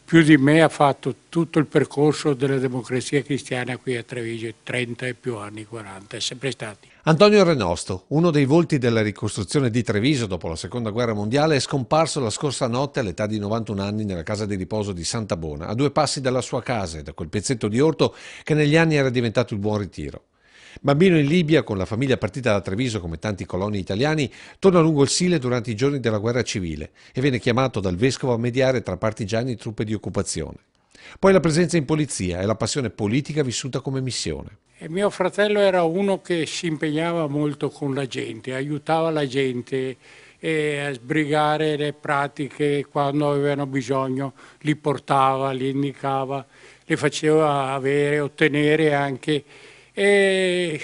più di me ha fatto tutto il percorso della Democrazia Cristiana qui a Treviso, 30 e più anni, 40, è sempre stati. Antonio Renosto, uno dei volti della ricostruzione di Treviso dopo la Seconda Guerra Mondiale, è scomparso la scorsa notte all'età di 91 anni nella casa di riposo di Santa Bona, a 2 passi dalla sua casa e da quel pezzetto di orto che negli anni era diventato il Buon Ritiro. Bambino in Libia, con la famiglia partita da Treviso come tanti coloni italiani, torna lungo il Sile durante i giorni della guerra civile e viene chiamato dal vescovo a mediare tra partigiani e truppe di occupazione. Poi la presenza in polizia e la passione politica vissuta come missione. E mio fratello era uno che si impegnava molto con la gente, aiutava la gente a sbrigare le pratiche quando avevano bisogno, li portava, li indicava, li faceva avere, ottenere anche. E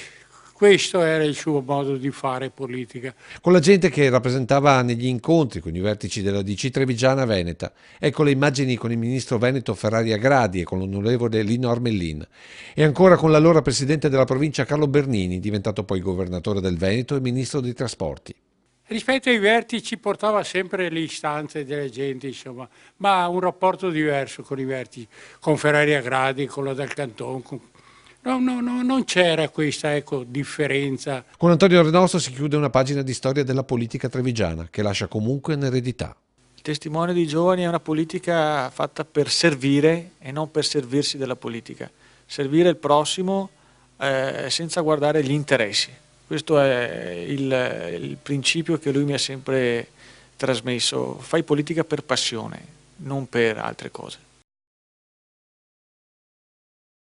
questo era il suo modo di fare politica. Con la gente che rappresentava negli incontri con i vertici della DC Trevigiana Veneta. Ecco le immagini con il ministro veneto Ferrari Agradi e con l'onorevole Lino Armellin. E ancora con l'allora presidente della provincia Carlo Bernini, diventato poi governatore del Veneto e ministro dei trasporti. Rispetto ai vertici portava sempre le istanze della gente, insomma, ma un rapporto diverso con i vertici, con Ferrari Agradi, con la Dal Canton. Non c'era questa, ecco, differenza. Con Antonio Renosto si chiude una pagina di storia della politica trevigiana che lascia comunque un'eredità. Il testimone dei giovani è una politica fatta per servire e non per servirsi della politica. Servire il prossimo senza guardare gli interessi. Questo è il principio che lui mi ha sempre trasmesso. Fai politica per passione, non per altre cose.